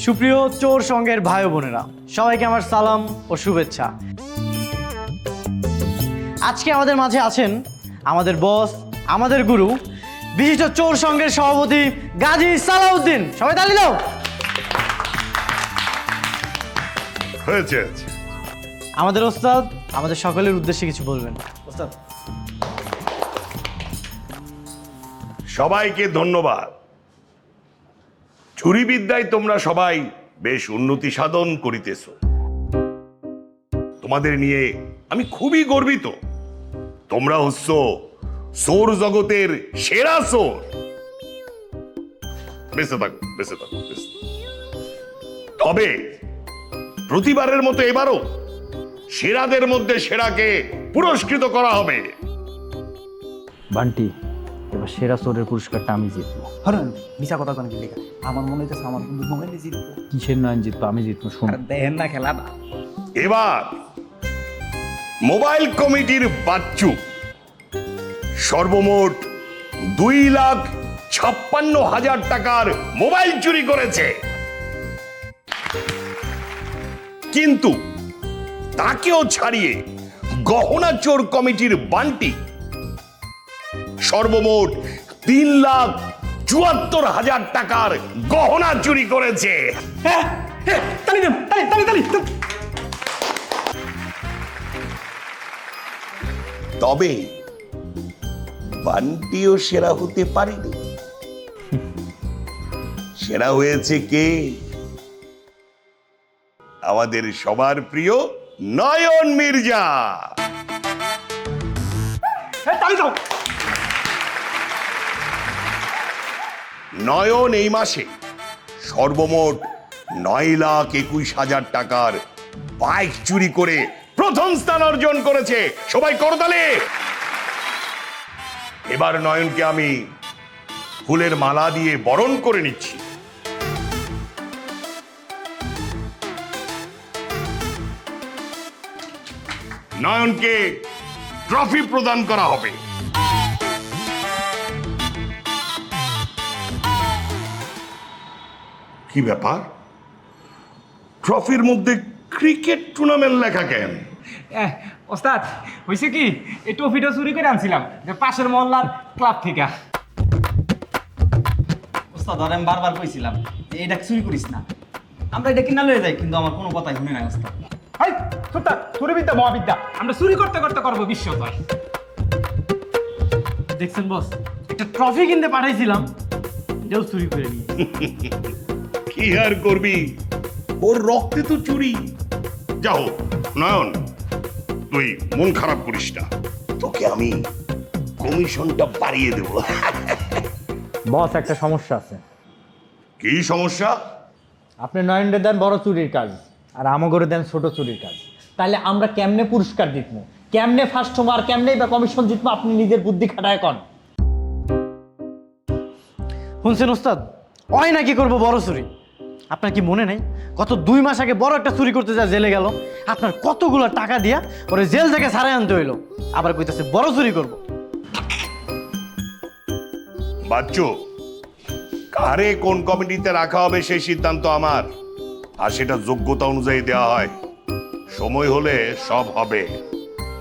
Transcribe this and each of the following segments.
সুপ্রিয় চোর সঙ্গের ভাই বোনেরা, সবাইকে আমার সালাম ও শুভেচ্ছা। আজকে আমাদের মাঝে আছেন আমাদের বস, আমাদের গুরু, বিশিষ্ট চোর সঙ্গের সভাপতি গাজী সালাউদ্দিন। সবাই তালি দাও। হয়েছে। আমাদের ওস্তাদ আমাদের সকলের উদ্দেশ্যে কিছু বলবেন। ওস্তাদ। সবাইকে ধন্যবাদ। চুরি বিদ্যায় তোমরা সবাই বেশ উন্নতি সাধন করিতেছ। তোমাদের নিয়ে আমি খুবই গর্বিত। তোমরা হচ্ছ চোর জগতের সেরা চোর। বেঁচে থাকো, বেঁচে থাকো, বেঁচে থাকো। তবে প্রতিবারের মতো এবারও সেরাদের মধ্যে সেরাকে পুরস্কৃত করা হবে। বান্টি, এবার সেরা চোরের পুরস্কারটা আমি জিতবো। হরেন মিশা কথা কোন কি লেখা আমার মনে হচ্ছে আমার বন্ধু মোবাইলে জিতবো। কিসের নয়ন জিতবো? আমি জিতবো। শোন, দেখেন না খেলাটা। এবার মোবাইল কমিটির বাচ্চু সর্বমোট 2,56,000 টাকার মোবাইল চুরি করেছে, কিন্তু তাকেও ছাড়িয়ে গহনা চোর কমিটির বান্টি সর্বমোট 3,74,000 টাকার গহনা চুরি করেছে। তালি দেন, তালি তালি তালি। তবে বান্টিও সেরা হতে পারেনি। সেরা হয়েছে কে? আমাদের সবার প্রিয় নয়ন মির্জা। তালি দাও। নয়ন এই মাসে সর্বমোট 9,21,000 টাকার বাইক চুরি করে প্রথম স্থান অর্জন করেছে। সবাই করতালে। এবার নয়নকে আমি ফুলের মালা দিয়ে বরণ করে নিচ্ছি। নয়নকে ট্রফি প্রদান করা হবে। কি ব্যাপার? ট্রফির মধ্যে ক্রিকেট টুর্নামেন্ট লেখা কেন? ওস্তাদ হয়েছে কি, এই ট্রফিটা চুরি করে আনছিলাম যে পাশের মহল্লার ক্লাব থেকে। ওস্তাদ আমি বারবার কইছিলাম যে এটা চুরি করিস না, আমরা এটা কিনা লয়ে যাই, কিন্তু আমার কোনো কথাই শুনে নাই ওস্তাদ। হাই সুলতান, চুরি বিদ্যা মহাবিদ্যা, আমরা চুরি করতে করতে করবো বিশ্ব জয়। দেখছেন বস, একটা ট্রফি কিনতে পাঠাইছিলাম, এটাও চুরি করে নিয়ে। কি আর করবি, ওর রক্তে তো চুরি। যাও নয়ন, তুই মন খারাপ করিস না, তোকে আমি কমিশনটা বাড়িয়ে দেব। বস, একটা সমস্যা আছে। কি সমস্যা? আপনি নয়নরে দেন বড় চুরির কাজ, আর আমাগরে দেন ছোট চুরির কাজ। তাহলে আমরা কেমনে পুরস্কার জিতবো, কেমনে ফার্স্ট হবো, আর কেমনে বা কমিশন জিতবো? আপনি নিজের বুদ্ধি খাটায় কন। শুনছেন ওস্তাদ, ওই নাকি করবো বড় চুরি। আপনার কি মনে নেই গত 2 মাস আগে বড় একটা চুরি করতে যা জেলে গেল, আপনার কতগুলো টাকা দিয়া ওরে জেল থেকে ছাড়াই আনতে হইলো, আবার কইতাছে বড় চুরি করবো। বাচ্চু, কারে কোন কমিটিতে রাখা হবে সেই সিদ্ধান্ত আমার, আর সেটা যোগ্যতা অনুযায়ী দেওয়া হয়। সময় হলে সব হবে।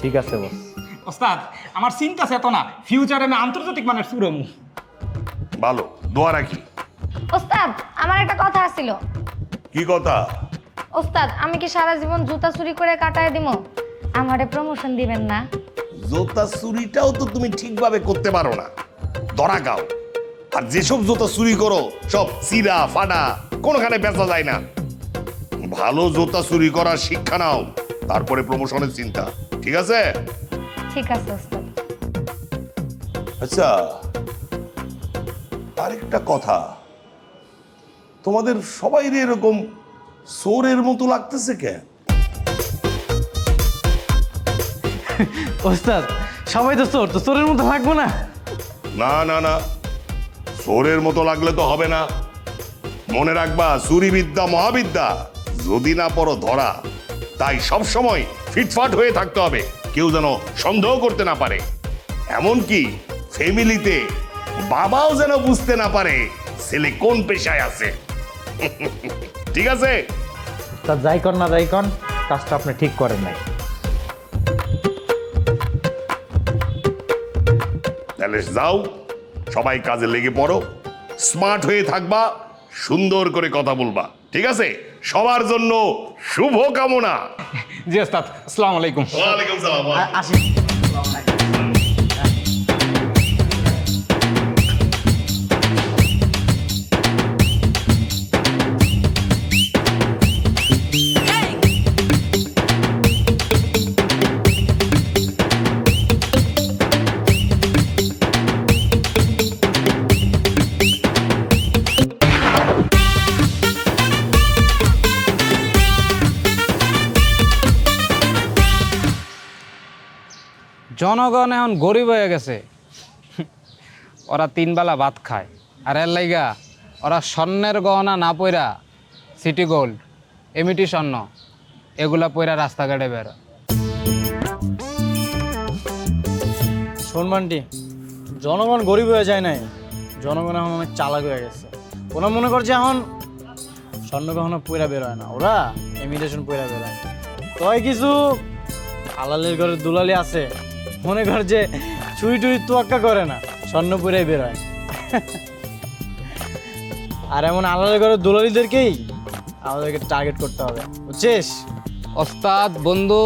ঠিক আছে বস। ওস্তাদ আমার চিন্তা আছে এত না, ফিউচারে আমি আন্তর্জাতিক মানের চুরমু। ভালো, দোয়া রাখি। ওস্তাদ আমার একটা কথা আছিল। কি কথা? ওস্তাদ আমি কি সারা জীবন জুতা চুরি করে কাটায় দিব? আমারে প্রমোশন দিবেন না? জুতা চুরিটাও তো তুমি ঠিকভাবে করতে পারো না, ধরা গাও। আর যেসব জুতা চুরি করো সব চিরা ফাটা, কোনখানে বেচা যায় না। ভালো জুতা চুরি করার শিক্ষা নাও, তারপরে প্রমোশনের চিন্তা। ঠিক আছে? ঠিক আছে ওস্তাদ। আচ্ছা, আরেকটা কথা, তোমাদের সবাই এরকম চোরের মতো লাগতেছে কেন? ওস্তাদ সবাই তো চোর, তো চোরের মতো লাগবো না? না না না, চোরের মতো লাগলে তো হবে না। মনে রাখবা, চুরি বিদ্যা মহাবিদ্যা, যদি না পড়ো ধরা। তাই সব সময় ফিটফাট হয়ে থাকতে হবে, কেউ যেন সন্দেহ করতে না পারে। এমনকি ফ্যামিলিতে বাবাও যেন বুঝতে না পারে ছেলে কোন পেশায় আছে। ঠিক আছে? তা যাই কর না যাই কর, কাজটা আপনি ঠিক করেন নাই। তাহলে যাও, সবাই কাজে লেগে পড়ো, স্মার্ট হয়ে থাকবা, সুন্দর করে কথা বলবা, ঠিক আছে? সবার জন্য শুভ কামনা। জি ওস্তাদ, আসসালামু আলাইকুম। ওয়ালাইকুম সালাম। আসি। জনগণ এখন গরিব হয়ে গেছে। ওরা 3 বেলা ভাত খায়, আর এর লাইগা ওরা স্বর্ণের গহনা না পইরা সিটি গোল্ড, এমিটি স্বর্ণ এগুলা পইরা রাস্তাঘাটে বেরো। শোনবান্টি, জনগণ গরিব হয়ে যায় নাই, জনগণ এখন অনেক চালাক হয়ে গেছে। ওরা মনে করছে এখন স্বর্ণ গহনা পয়রা বেরোয় না, ওরা ইমিটেশন পয়রা বেরোয়। তয় কিছু আলালের ঘরের দুলালি আছে, মনে কর যে চুরি টুরি তোয়াক্কা করে না, স্বর্ণ পয়রাই বেরোয়। আর এমন আলালের ঘরের দুলালিদেরকেই আমাদেরকে টার্গেট করতে হবে, বুঝছিস? ওস্তাদ বন্ধু,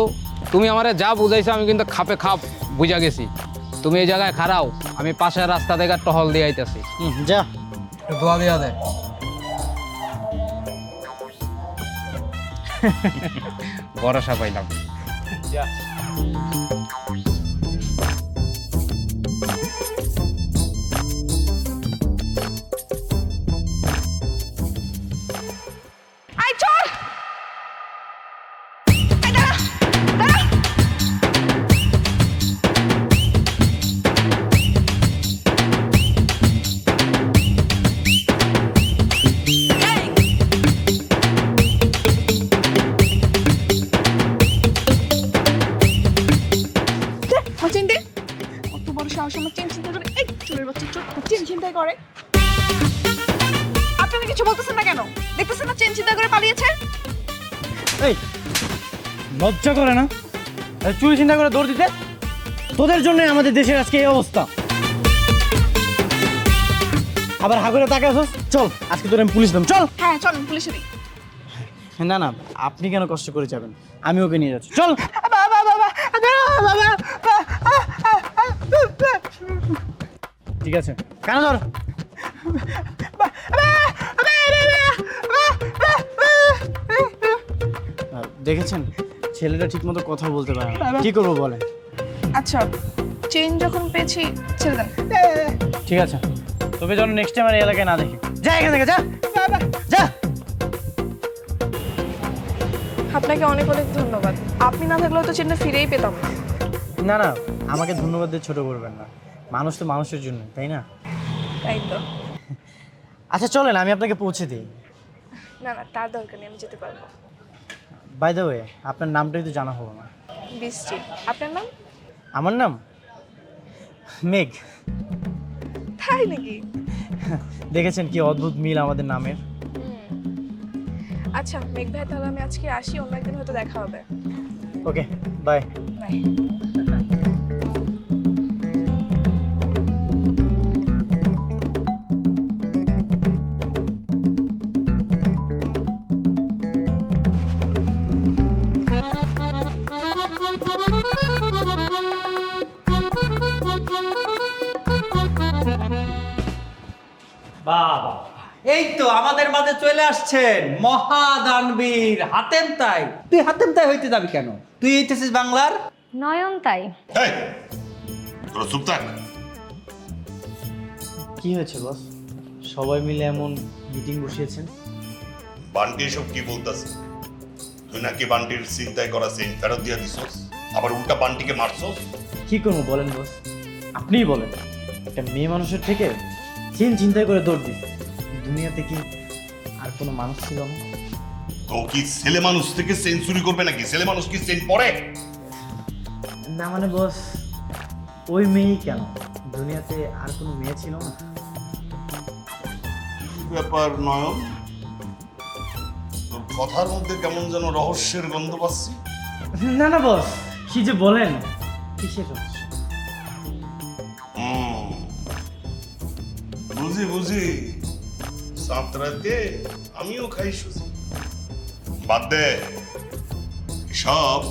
তুমি আমারে যা বুঝাইছো আমি কিন্তু খাপে খাপ বুঝা গেছি। তুমি এই জায়গায় খাড়াও, আমি পাশের রাস্তা থেকে টহল দিয়ে আইতেছি। যা। দোয়া দিয়া দে। ভরসা পাইলাম। আই চল, এই দাঁড়া, দাঁড়া। চেন দে, কত বড় সাহস আমার চেন চিন্তা করে, এই চুলের বাচ্চা চোখ চেন চিন্তাই করে। আপনারা কিছু বলতেছেন না কেন? দেখতেছেন না চেন চিন্তা করে পালিয়েছে। এই লজ্জা করে না চুরি চিন্তা করে দৌড় দিতে? তোদের জন্যই আমাদের দেশের আজকে এই অবস্থা। আবার হাগুরে তাকে আসোস, চল আজকে তোর আমি পুলিশ দাম, চল। হ্যাঁ চলুন পুলিশে দিই। না না, আপনি কেন কষ্ট করে যাবেন, আমি ওকে নিয়ে যাচ্ছি, চল। ঠিক আছে, কেন ধর। দেখেছেন ছেলেটা ঠিক মতো কথা বলতে পারে না, কি করবো বলেন? আচ্ছা চেন যখন পেয়েছি ছেড়ে দেন। ঠিক আছে, তোকে যেন নেক্সট টাইম আর এই এলাকায় না দেখি, যা এখান থেকে, যা যা। আপনাকে অনেক অনেক ধন্যবাদ, আপনি না থাকলেও তো চেনটা ফিরেই পেতাম না। না না, আমাকে ধন্যবাদ দিয়ে ছোট করবেন না, মানুষ তো মানুষের জন্য, তাই না? তাই তো। আচ্ছা চলেন, আমি আপনাকে পৌঁছে দিই। না না, তার দরকার নেই, আমি যেতে পারবো। বাই দ্য ওয়ে, আপনার নামটাই তো জানা হলো না। বৃষ্টি। আপনার নাম? আমার নাম মেঘ। তাই নাকি? দেখেছেন কি অদ্ভুত মিল আমাদের নামের। আচ্ছা মেঘ ভাই, তাহলে আমি আজকে আসি, অন্য একদিন হয়তো দেখা হবে। Okay bye. বাই। বাবা, এই তো আমাদের মাঝে চলে আসছেন মহাদানবীর হাতেম তাই। তুই হাতেম তাই হইতে যাবি কেন? তুই হইতেছিস বাংলার নয়ন তাই। এই, তোরা চুপ থাক। কি হয়েছে বস, সবাই মিলে এমন মিটিং বসিয়েছেন? বান্টি এসব কি বলতাছে? তুই নাকি বান্টির চিন্তায় করা চেন ফেরত দিয়ে দিছস, আবার উল্টা বান্টিকে মারছস। কি করবো বলেন বস, আপনিই বলেন। একটা মেয়ে মানুষের থেকে চেন চিন্তাই করে দৌড় দিস, দুনিয়াতে কি আর কোনো মানুষ ছিল না? তো কি ছেলে মানুষ থেকে চেন চুরি করবে নাকি? ছেলে মানুষ কি চেন পরে? না মানে বস, ওই মেয়েই কেন, দুনিয়াতে আর কোনো মেয়ে ছিল না? ব্যাপার নয়ন, কথার মধ্যে কেমন যেন রহস্যের গন্ধ পাচ্ছি। না না বস, কি যে বলেন, কিসের রহস্য? বুঝি বুঝি, সাঁতরাতে আমিও খাই সুজি। বাদ দে সব,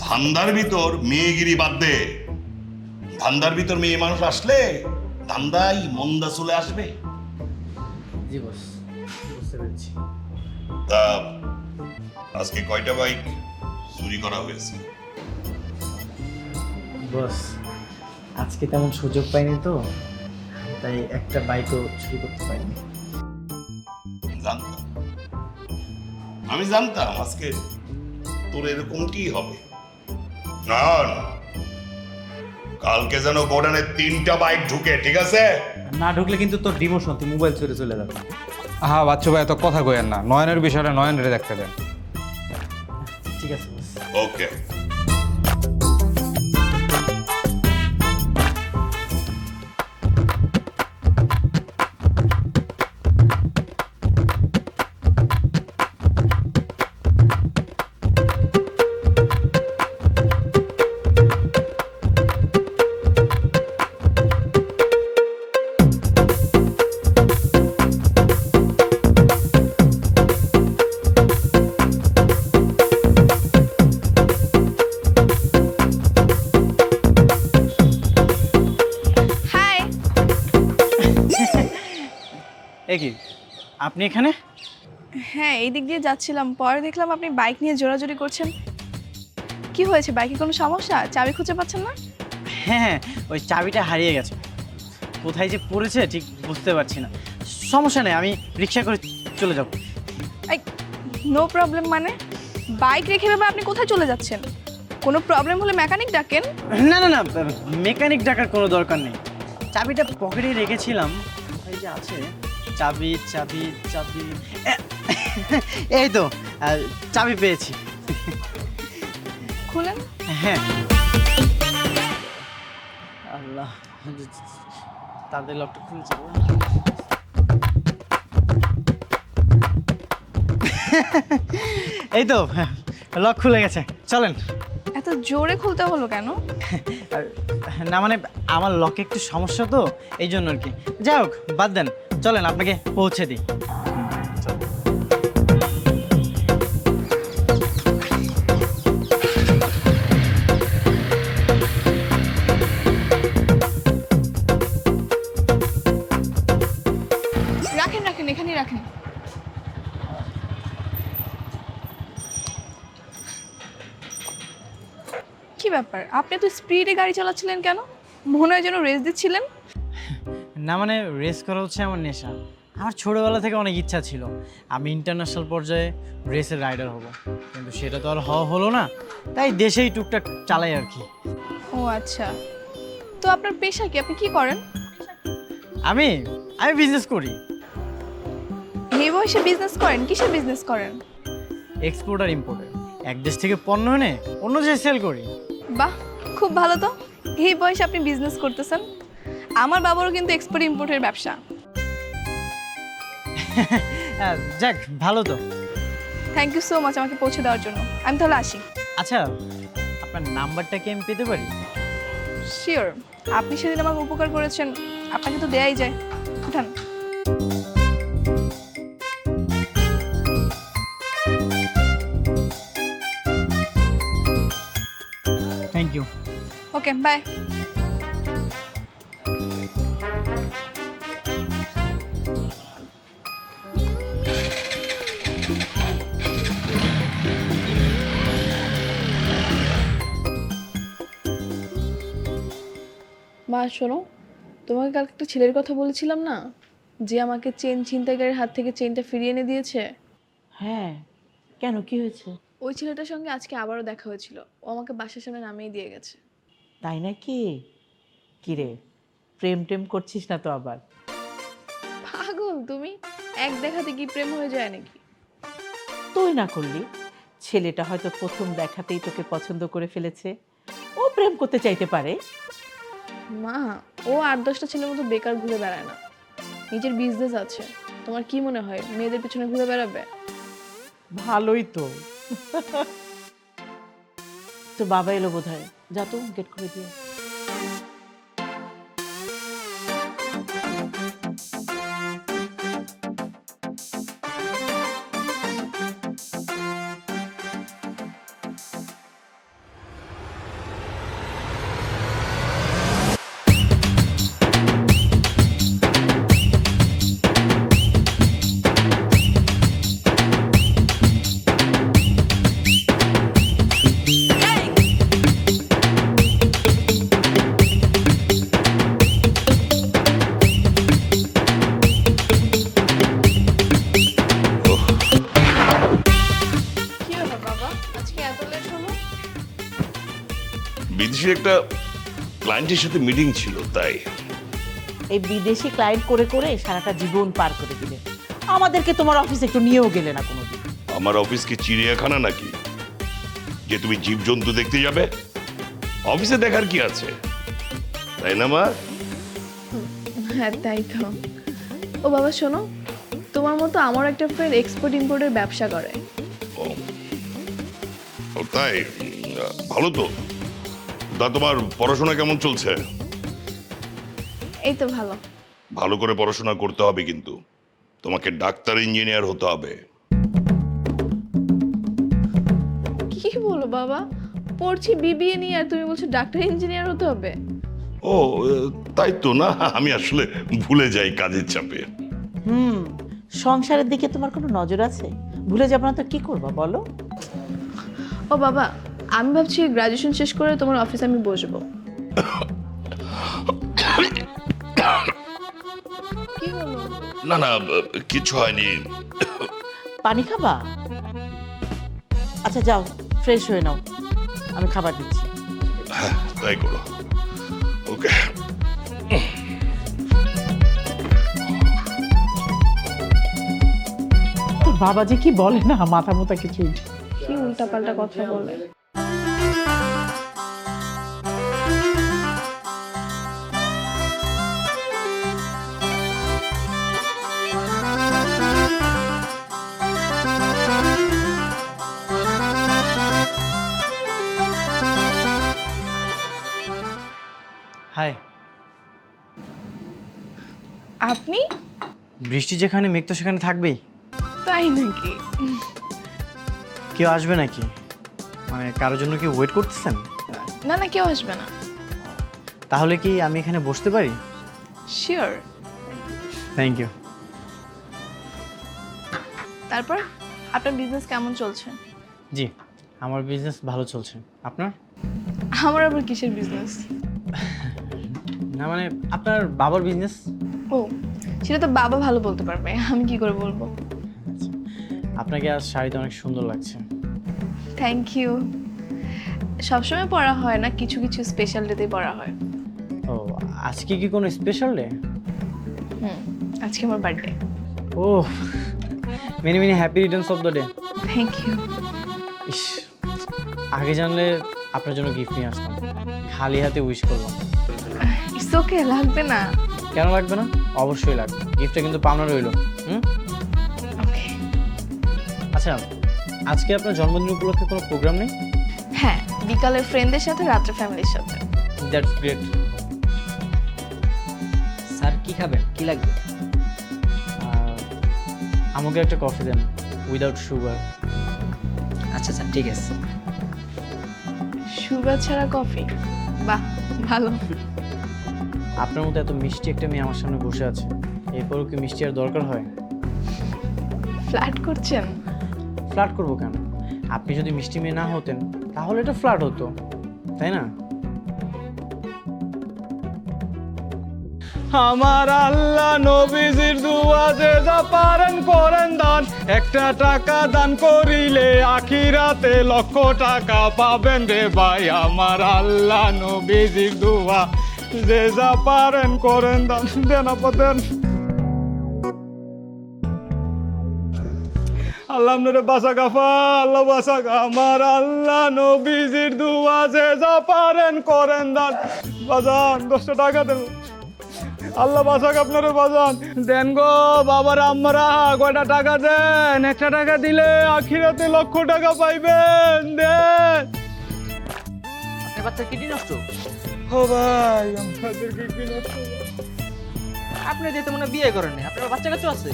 ধান্দার ভিতর মেয়েগিরি বাদ দে। ধান্দার ভিতর মেয়ে মানুষ আসলে ধান্দাই মন্দা চলে আসবে। জি বস, বুঝতে পেরেছি। তা আজকে কয়টা বাইক চুরি করা হয়েছে? বস, আজকে তেমন সুযোগ পাইনি তো, তাই একটা বাইকও চুরি করতে পারিনি। জানতাম, আমি জানতাম আজকে তোর এরকমটি হবে। না না, কালকে যেন গোডানে 3টা বাইক ঢুকে, ঠিক আছে? না ঢুকলে কিন্তু তোর ডিমোশন, তুই মোবাইল চুরে চলে যাবে। হ্যাঁ বাচ্চু ভাই এত কথা কইেন না, নয়নের বিষয়টা নয়নের দেখতে দেন। ঠিক আছে বস। ওকে। হাই। এ কি, আপনি এখানে? হ্যাঁ, এই দিক দিয়ে যাচ্ছিলাম, পরে দেখলাম আপনি বাইক নিয়ে জোরাজোরি করছেন। কি হয়েছে, বাইকে কোনো সমস্যা? চাবি খুঁজে পাচ্ছেন না? হ্যাঁ হ্যাঁ, ওই চাবিটা হারিয়ে গেছে, কোথায় যে পড়েছে ঠিক বুঝতে পারছি না। সমস্যা নেই, আমি রিক্সা করে চলে যাব। এই, নো প্রবলেম মানে? বাইক রেখে ভেবে আপনি কোথায় চলে যাচ্ছেন? কোনো প্রবলেম হলে মেকানিক ডাকেন। না না না, মেকানিক ডাকার কোনো দরকার নেই, চাবিটা পকেটে রেখেছিলাম, কোথায় যে আছে। চাবি চাবি চাবি, এই তো চাবি পেয়েছি। খুলেন। হ্যাঁ, আল্লাহ, তাদের লকটা খুলছে। এই তো লক খুলে গেছে, চলেন। এত জোরে খুলতে হলো কেন? না মানে আমার লকে একটু সমস্যা তো, এই জন্য আর কি। যাই হোক, বাদ দেন, চলেন আপনাকে পৌঁছে দিই। রাখেন রাখেন, এখানেই রাখেন। কি ব্যাপার, আপনি তো স্পিডে গাড়ি চালাচ্ছিলেন কেন? মনে হয় যেন রেস দিচ্ছিলেন। না মানে রেস করা হচ্ছে আমার নেশা, আমার ছোটোবেলা থেকে অনেক ইচ্ছা ছিল আমি ইন্টারন্যাশনাল পর্যায়ে রেসের রাইডার হব, কিন্তু সেটা তো আর হওয়া হলো না, তাই দেশেই টুকটাক চালাই আর কি। ও আচ্ছা, তো আপনার পেশা কি? আপনি কি করেন? আমি আমি বিজনেস করি, এই বয়সে বিজনেস করেন? কিসের বিজনেস করেন? এক্সপোর্ট আর ইম্পোর্টের, এক দেশ থেকে পণ্য এনে অন্য দেশে সেল করি। বাহ, খুব ভালো তো, এই বয়সে আপনি বিজনেস করতেছেন। আমার বাবারও কিন্তু এক্সপোর্ট ইম্পোর্টের ব্যবসা। যাক, ভালো তো। থ্যাংক ইউ সো মাচ আমাকে পৌঁছে দেওয়ার জন্য। আমি তাহলে আসি। আচ্ছা, আপনার নাম্বারটা কি আমি পেতে পারি? শিওর, আপনি সেদিন আমাকে উপকার করেছেন, আপনাকে তো দেয়াই যায়। উঠান। Thank you. Okay, bye. মা শোনো, তোমাকে কালকে একটা ছেলের কথা বলেছিলাম না, যে আমাকে চেন ছিনতাইকারীর হাত থেকে চেনটা ফিরিয়ে এনে দিয়েছে? হ্যাঁ, কেন, কি হয়েছে? ওই ছেলেটার সঙ্গে আজকে আবারও দেখা হয়েছিল, ও আমাকে বাসার সামনে নামিয়ে দিয়ে গেছে। তাই নাকি? কিরে, প্রেম টেম করছিস না তো আবার? পাগল তুমি, এক দেখাতে কি প্রেম হয়ে যায় নাকি? তুই না করলি, ছেলেটা হয়তো প্রথম দেখাতেই তোকে পছন্দ করে ফেলেছে, ও প্রেম করতে চাইতে পারে। মা, ও 8-10টা ছেলের মতো বেকার ঘুরে বেড়ায় না, নিজের বিজনেস আছে। তোমার কি মনে হয় মেয়েদের পিছনে ঘুরে বেড়াবে? ভালোই তো। তো বাবা এলো বোধ হয়, যা তো গেট খুলে দিয়ে। কি হলো বাবা, আজকে এত লেট হলো? বিদেশের একটা ক্লায়েন্টের সাথে মিটিং ছিল, তাই। এই বিদেশি ক্লায়েন্ট করে করে সারাটা জীবন পার করে দিলে। আমাদেরকে তোমার অফিসে একটু নিয়েও গেলে না কোনোদিন। আমার অফিস কি চিড়িয়াখানা নাকি যে তুমি জীবজন্তু দেখতে যাবে? অফিসে দেখার কি আছে, তাই না মা? হ্যাঁ তাই তো। ও বাবা শোনো, তোমার মতো আমার একটা ফ্রেন্ড এক্সপোর্ট ইম্পোর্টের ব্যবসা করে। ও ও তাই, ভালো তো। তা তোমার পড়াশোনা কেমন চলছে? এই তো ভালো। ভালো করে পড়াশোনা করতে হবে, কিন্তু তোমাকে ডাক্তার ইঞ্জিনিয়ার হতে হবে। কি বলো বাবা, পড়ছি বিবিএ নিয়ে আর তুমি বলছো ডাক্তার ইঞ্জিনিয়ার হতে হবে? ও তাই তো না, আমি আসলে ভুলে যাই কাজের চাপে। সংসারের দিকে তোমার কোনো নজর আছে? ভুলে যাবো না তো কি করবা বলো? ও বাবা, আমি ভাবছি গ্রাজুয়েশন শেষ করে তোমার অফিসে আমি বসবো। কি হলো? না না, কিছু হয়নি। পানি খাবা? আচ্ছা যাও, ফ্রেশ হয়ে নাও, আমি খাবার দিচ্ছি। হ্যাঁ তাই করো। ওকে। তোর বাবা যে কি বলে না, মাথা মোতা কিছুই। কি উল্টাপাল্টা কথা বলে। হাই। আপনি? বৃষ্টি যেখানে মেঘ তো সেখানে থাকবেই। তাই নাকি? কেউ আসবে নাকি? মানে কারোর জন্য কি ওয়েট করতেছেন? না না, কেউ আসবে না। তাহলে কি আমি এখানে বসতে পারি? শিওর। Thank you. তারপর আপনার বিজনেস কেমন চলছে? জি, আমার বিজনেস ভালো চলছে। আপনার? আমার আবার কিসের বিজনেস? না মানে আপনার বাবার বিজনেস। ও, সেটা তো বাবা ভালো বলতে পারবে, আমি কি করে বলবো। আপনাকে আজ শাড়িতে অনেক সুন্দর লাগছে। Thank you. সবসময় পড়া হয় না, কিছু কিছু স্পেশাল ডেতেই পড়া হয়। ও, আজকে কি কোনো স্পেশাল ডে? আজকে আমার birthday. Oh, many many happy returns of the day. Thank you. ইস, আগে জানলে আপনার জন্য গিফট নিয়ে আসতাম, খালি হাতে উইশ করলাম। ইটস ওকে, লাগবে না। কেন লাগবে না? অবশ্যই লাগবে, গিফটটা কিন্তু পাওনা রইলো। ওকে। আচ্ছা, আজকে আপনার জন্মদিন উপলক্ষে কোনো প্রোগ্রাম নেই? হ্যাঁ, বিকালে ফ্রেন্ডদের সাথে, রাত্রে ফ্যামিলির সাথে। That's great. স্যার কি খাবেন, কি লাগবে? আমাকে একটা কফি দেন, উইদাউট সুগার। আচ্ছা স্যার, ঠিক আছে। সুগার ছাড়া কফি? বাহ, ভালো। আপনার মতো এত মিষ্টি একটা মেয়ে আমার সামনে বসে আছে, এরপরও কি মিষ্টি আর দরকার হয়? ফ্ল্যাট করছেন? ফ্লার্ট করবো কেন? আপনি যদি মিষ্টি মেয়ে না হতেন তাহলে এটা ফ্লার্ট হতো, তাই না? আমার আল্লাহ নবীজির দুয়া যে যা পারেন করেন দান, একটা টাকা দান করিলে আখিরাতে লক্ষ টাকা পাবেন রে ভাই। আমার আল্লাহ নবীজির দুয়া যে যা পারেন করেন দান। দেন আপা দেন। আল্লাহ আপনারে বাসা গাফা, আল্লাহ বাসা গা। আমার আল্লাহ নবীজির দুয়া যে যা পারেন করেন দান। বাজান 10 টাকা দেন। আল্লাহ বাঁচাক আপনারা বাজান। দেন গো বাবার আম্মারা, কয়টা টাকা দেন, একটা টাকা দিলে আখিরাতে লক্ষ টাকা পাইবেন, দেন। আপনার বাচ্চার কিডনি নষ্ট? ও ভাই আমাদের কি নষ্ট। আপনি যেহেতু মনে হয় বিয়ে করেন না, আপনার বাচ্চা কাচ্চা আছে?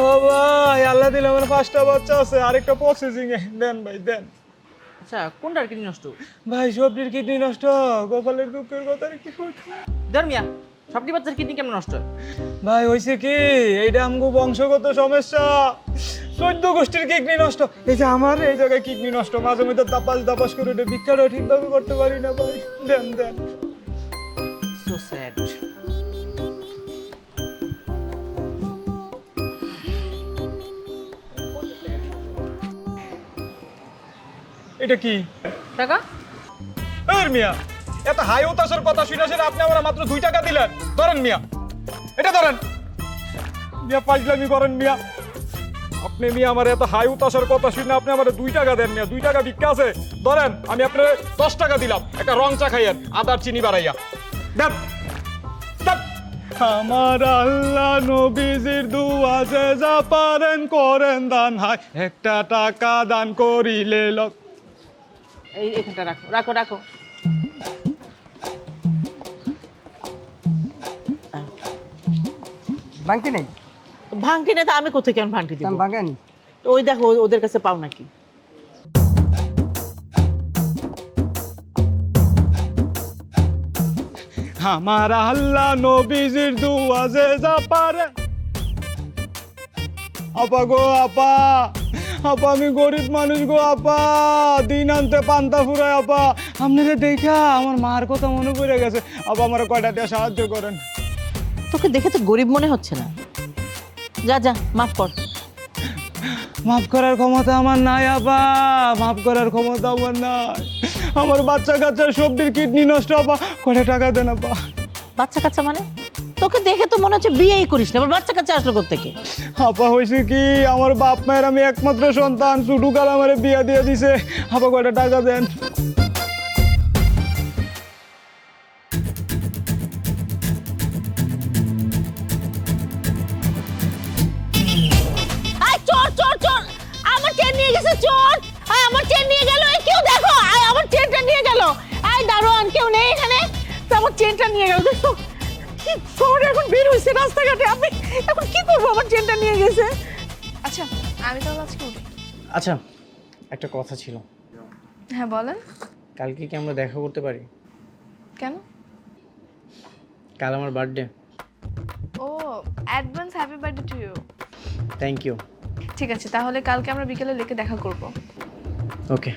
ও ভাই আল্লাহ দিলে আমার 5টা বাচ্চা আছে, আরেকটা প্রসেসিং এ। দেন ভাই দেন। আচ্ছা, কোনটার কিডনি নষ্ট? ভাই সবজির কিডনি নষ্ট, গোপালের দুঃখের কথা আর কি করতে। দেন মিয়া, সবটি বাচ্চার কিডনি কেমন নষ্ট হয়? ভাই হয়েছে কি, এইটা আমগো বংশগত সমস্যা, 14 গোষ্ঠীর কিডনি নষ্ট। এই যে আমার এই জায়গায় কিডনি নষ্ট, মাঝে মধ্যে দাপাস করে ওটা ভিক্ষাটা ঠিকভাবে করতে পারি না ভাই। দেন দেন। So sad. এটা কি টাকা? এর মিয়া, এত হাই হতাশার কথা শুনে আপনি আমরা মাত্র 2 টাকা দিলেন। ধরেন মিয়া, এটা ধরেন মিয়া, পাইজলামি করেন মিয়া। আপনি মিয়া আমার এত হাই হতাশার কথা শুনে আপনি আমার 2 টাকা দেন মিয়া। 2 টাকা ভিক্ষা আছে, ধরেন আমি আপনার 10 টাকা দিলাম, একটা রং চা খাইয়েন, আদার চিনি বাড়াইয়া দেন। দেন। আমার আল্লাহ নবীজির দুয়া যে যা পারেন করেন দান, হাই একটা টাকা দান করিলে লোক। এই এখানটা রাখো রাখো রাখো। ভাঙতি নেই? ভাঙটি না তো আমি কোথায় কেমন ভাঙটি দিব? ভাঙেনি। ওই দেখো ওদের কাছে পাও নাকি? আমার আল্লাহ নবীজির দুয়া যে যা পারে। আপা গো আপা, আপা আমি গরিব মানুষ গো আপা, দিন আনতে পান্তা ফুরায় আপা। আপনারা দেখা আমার মার কথা মনে পড়ে গেছে আপা, আমার কয়টা দিয়ে সাহায্য করেন। তোকে দেখে তো গরিব মনে হচ্ছে না। যা যা, মাফ কর। মাফ করার ক্ষমতা আমার নাই আপা, মাফ করার ক্ষমতা আমার নাই। আমার বাচ্চা কাচ্চার সবজির কিডনি নষ্ট আপা, কয়টা টাকা দেন আপা। বাচ্চা কাচ্চা মানে? তোকে দেখে তো মনে হচ্ছে বিয়েই করিস না, আবার বাচ্চা কাচ্চা আসলো কোত্থেকে? আপা হয়েছে কি, আমার বাপ মায়ের আমি একমাত্র সন্তান, ছোটু কাল আমার বিয়া দিয়ে দিছে আপা, কয়টা টাকা দেন। চোর চোর চোর, আমার চেন নিয়ে গেছে চোর। আমার চেন নিয়ে গেল, কেউ দেখো, আমার চেনটা নিয়ে গেল। দারোয়ান, কেউ নেই এখানে? আমার চেনটা নিয়ে গেল। দেখো চোর এখন বের হয়েছে রাস্তাঘাটে, আমি এখন কি করবো? আমার চেনটা নিয়ে গেছে। আচ্ছা আমি তাহলে আজকে উঠি। আচ্ছা, একটা কথা ছিল। হ্যাঁ বলেন। কালকে কি আমরা দেখা করতে পারি? কেন? কাল আমার বার্থডে। ও, advance happy birthday to you. Thank you. ঠিক আছে, তাহলে কালকে আমরা বিকেলে লেকে দেখা করব। ওকে।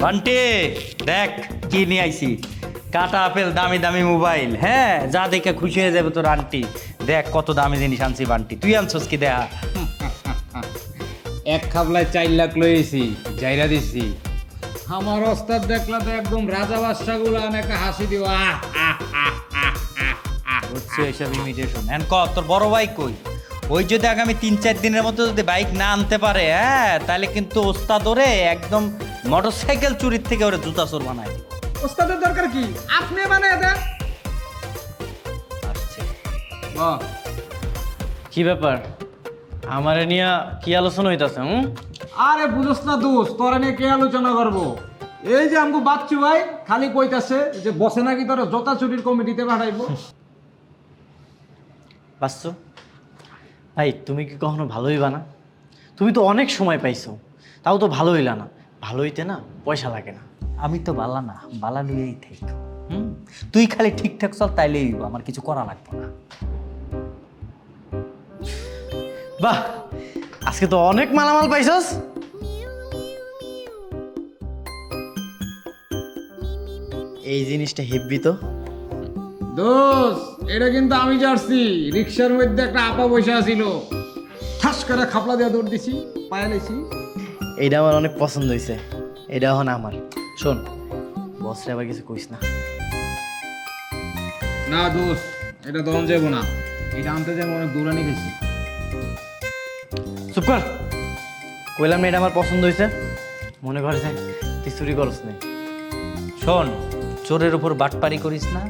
বান্টি দেখ কি নিয়ে আইছি, কাটা আপেল, দামি দামি মোবাইল। হ্যাঁ, যা দেখে খুশি হয়ে যাবে তোর আন্টি। দেখ কত দামি জিনিস আনছি বান্টি, তুই আনছস কি দেখা? এক খাবলায় 4 লাখ লইছি, জাইরা দিছি। আমার ওস্তাদ দেখলা তো একদম রাজা বাদশা গুলো একটা হাসি দিও। হচ্ছে এইসব ইমিটেশন। এন্ড ক তোর বড় ভাই কই? ওই যদি আগামী 3-4 দিনের মধ্যে যদি বাইক না আনতে পারে, হ্যাঁ তাহলে কিন্তু ওস্তাদ ওরে একদম মোটরসাইকেল চুরির থেকে ওরে জুতা চোর বানায়। ওস্তাদের দরকার কি, আপনি বানায় দেন। আসছে কি ব্যাপার, আমারে নিয়ে কি আলোচনা হইতাছে? আরে বুঝছ না দোস্ত, তোরা নিয়ে কে আলোচনা করবো? এই যে আমগো বাচ্চু ভাই খালি কইতাছে যে বসে নাকি তোরা জোতা চুরির কমিটিতে পাঠাইবো। বাস্তু ভাই, তুমি কি কখনো ভালো হইবা না? তুমি তো অনেক সময় পাইছো, তাও তো ভালো হইলা না। ভালো হইতে না পয়সা লাগে না। আমি তো বালা না, বালা লুয়েই থাক। তুই খালি ঠিকঠাক চল, তাইলেই হইব, আমার কিছু করা লাগবে না। বাহ, আজকে তো অনেক মালামাল পাইছস। এই জিনিসটা হেভি তো। দোস্ত এটা কিন্তু আমি জার্সি, রিক্সার মধ্যে একটা আপা বসে আছিল, ঠাস করে খাপলা দিয়ে দৌড় দিছি, পায়ে লেছি। এইটা আমার অনেক পছন্দ হয়েছে, এটা এখন আমার। শোন, বসরে আবার কিছু কইস না। না দোস্ত, এটা দন যাবো না, এটা আনতে যাবো অনেক দৌড়ানি গেছি। চুপ কর। কইলাম না এটা আমার পছন্দ হয়েছে, মনে কর যে তুই চুরি করস নেই। শোন, চোরের উপর বাটপারি করিস না,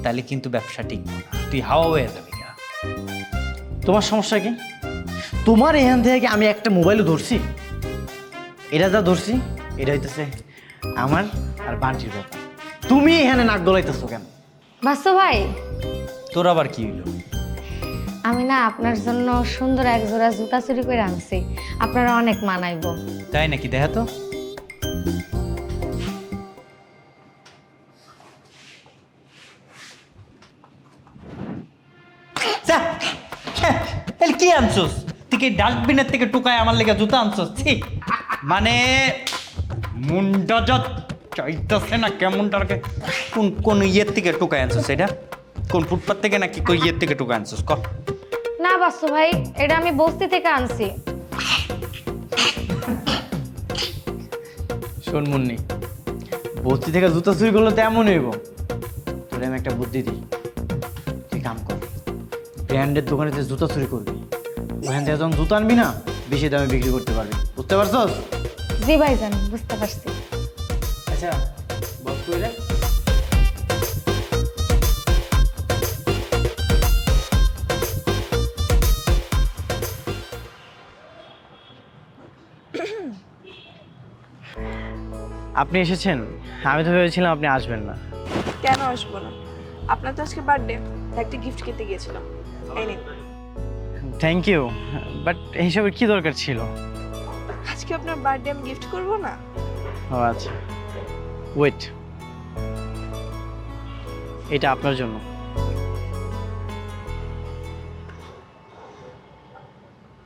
তাহলে কিন্তু ব্যবসা টিকবে না, তুই হাওয়া হয়ে যাবি গা। তোমার সমস্যা কি? তোমার এখান থেকে আমি একটা মোবাইলও ধরছি, এটা যা ধরছি এটা হইতেছে আমার আর বান্টির ব্যাপার। তুমি এখানে নাক গলাইতেছো কেন? বাস্তব ভাই, তোর আবার কি হইলো? আমি না আপনার জন্য সুন্দর এক জোড়া জুতা চুরি করে আনছি, আপনারা অনেক মানাইবো। তাই নাকি? দেখা তো। যা, হ্যাঁ, তাহলে কি আনছোস? তুই কি ডাস্টবিনের থেকে টুকায় আমার লেগে জুতা আনছোস? ছি, মানে মুন্ডা যা চাইতেছে না কেমনটাকে। কোন কোন ইয়ের থেকে টুকায় আনছোস এটা? কোন ফুটপাত থেকে নাকি কোন ইয়ের থেকে টুকায় আনছোস? ক। না বাস্তব ভাই, এটা আমি বস্তি থেকে আনছি। শোন মুন্নি, বস্তি থেকে জুতা চুরি করলে তো এমন হইব। তোরে আমি একটা বুদ্ধি দিই, তুই কাম কর, ব্র্যান্ডের দোকানে যে জুতা চুরি করবি, ওখান থেকে যখন জুতা আনবি না, বেশি দামে বিক্রি করতে পারবি। বুঝতে পারছস? জি ভাইজান, বুঝতে পারছি। আচ্ছা বস কইরা আপনি এসেছেন, আমি তো ভেবেছিলাম আপনি আসবেন না। কেন আসবো না? আপনার তো আজকে বার্থডে, একটা গিফট কিনতে গিয়েছিলাম, এই নিন। থ্যাংক ইউ, বাট এইসবের কি দরকার ছিল? আজকে আপনার বার্থডে আমি গিফট করবো না? ও আচ্ছা, ওয়েট, এটা আপনার জন্য।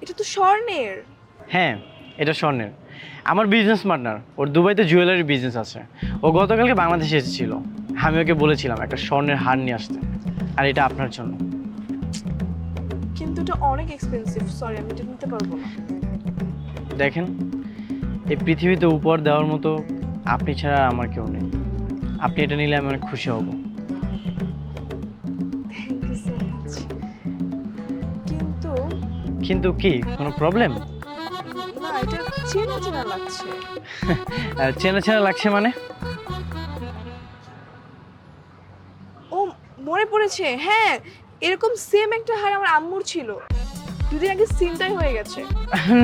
এটা তো স্বর্ণের। হ্যাঁ, এটা স্বর্ণের। আমার বিজনেস পার্টনার, ওর দুবাইতে জুয়েলারি বিজনেস আছে। ও গতকালকে বাংলাদেশে এসেছিল, আমি ওকে বলেছিলাম একটা স্বর্ণের হার নিয়ে আসতে, আর এটা আপনার জন্য। কিন্তু এটা অনেক এক্সপেন্সিভ, সরি আমি এটা নিতে পারবো না। দেখেন, এই পৃথিবীতে উপহার দেওয়ার মতো আপনি ছাড়া আর আমার কেউ নেই। আপনি এটা নিলে আমি অনেক খুশি হব। Thank you so much. কিন্তু কিন্তু কি কোনো প্রবলেম? না, এটা চেনা চেনা লাগছে। চেনা চেনা লাগছে মানে? ও মনে পড়েছে, হ্যাঁ, এরকম সেম একটা হার আমার আম্মুর ছিল, দুদিন আগে সিমটাই হয়ে গেছে।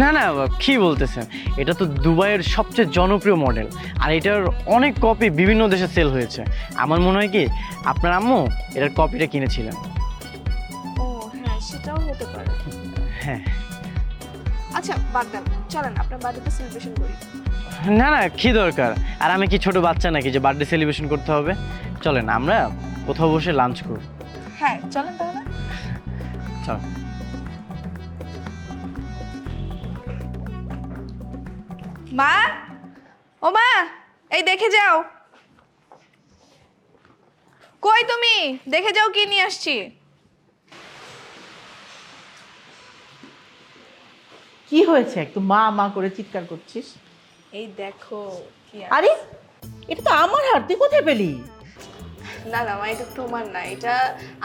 না না, কি বলতেছেন? এটা তো দুবাইয়ের সবচেয়ে জনপ্রিয় মডেল, আর এটার অনেক কপি বিভিন্ন দেশে সেল হয়েছে। আমার মনে হয় কি আপনার আম্মু এটার কপিটা কিনেছিলেন। ও হ্যাঁ, সেটাও হতে পারে। হ্যাঁ। আচ্ছা বাদ দেন, চলেন আপনার বার্থডে সেলিব্রেশন করি। না না, কি দরকার? আর আমি কি ছোট বাচ্চা নাকি যে বার্থডে সেলিব্রেশন করতে হবে? চলেন আমরা কোথাও বসে লাঞ্চ করব। হ্যাঁ চলেন তাহলে। চল। মা, ও মা, এই দেখে যাও। কই তুমি? দেখে যাও কি নিয়ে আসছি। কি হয়েছে? একটু মা মা করে চিৎকার করছিস? এই দেখো কি আরে এটা তো আমার হার, তুই কোথায় পেলি? না না মা, এটা তোমার না, এটা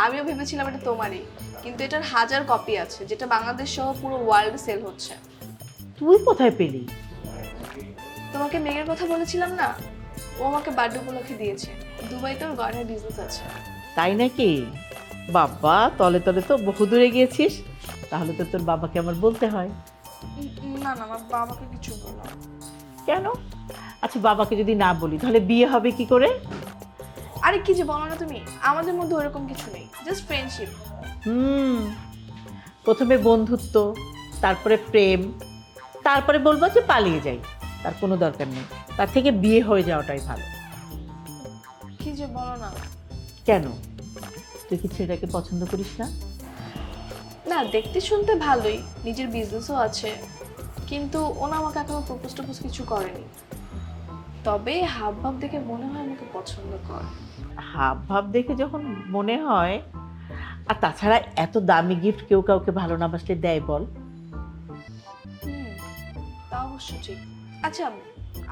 আমিও ভেবেছিলাম এটা তোমারই, কিন্তু এটার 1000 কপি আছে, যেটা বাংলাদেশ সহ পুরো ওয়ার্ল্ড সেল হচ্ছে। তুই কোথায় পেলি? তোমাকে মেঘের কথা বলেছিলাম না, ও আমাকে বার্থডে উপলক্ষে দিয়েছে। দুবাইতে ওর গয়নার বিজনেস আছে। তাই নাকি? বাবা, তলে তলে তো বহু দূরে গিয়েছিস। তাহলে তো তোর বাবাকে আমার বলতে হয়। না না, আমার বাবাকে কিছু বলো। কেন? আচ্ছা বাবাকে যদি না বলি তাহলে বিয়ে হবে কি করে? আরে কি যে বলো না তুমি, আমাদের মধ্যে ওরকম কিছু নেই, জাস্ট ফ্রেন্ডশিপ। প্রথমে বন্ধুত্ব, তারপরে প্রেম, তারপরে বলবো যে পালিয়ে যাই। তার কোনো দরকার নেই, তার থেকে বিয়ে হয়ে যাওয়াটাই ভালো। কি যে বলো না। কেন? তুই কি ছেলেটাকে পছন্দ করিস না? না, দেখতে শুনতে ভালোই, নিজের বিজনেসও আছে, কিন্তু ওনা আমাকে এখনো প্রপোজ টপোজ কিছু করেনি। তবে হাব ভাব দেখে মনে হয় আমাকে পছন্দ করে। হাব ভাব দেখে যখন মনে হয়, আর তাছাড়া এত দামি গিফট কেউ কাউকে ভালো না বাসলে দেয় বল? তা অবশ্য ঠিক। আচ্ছা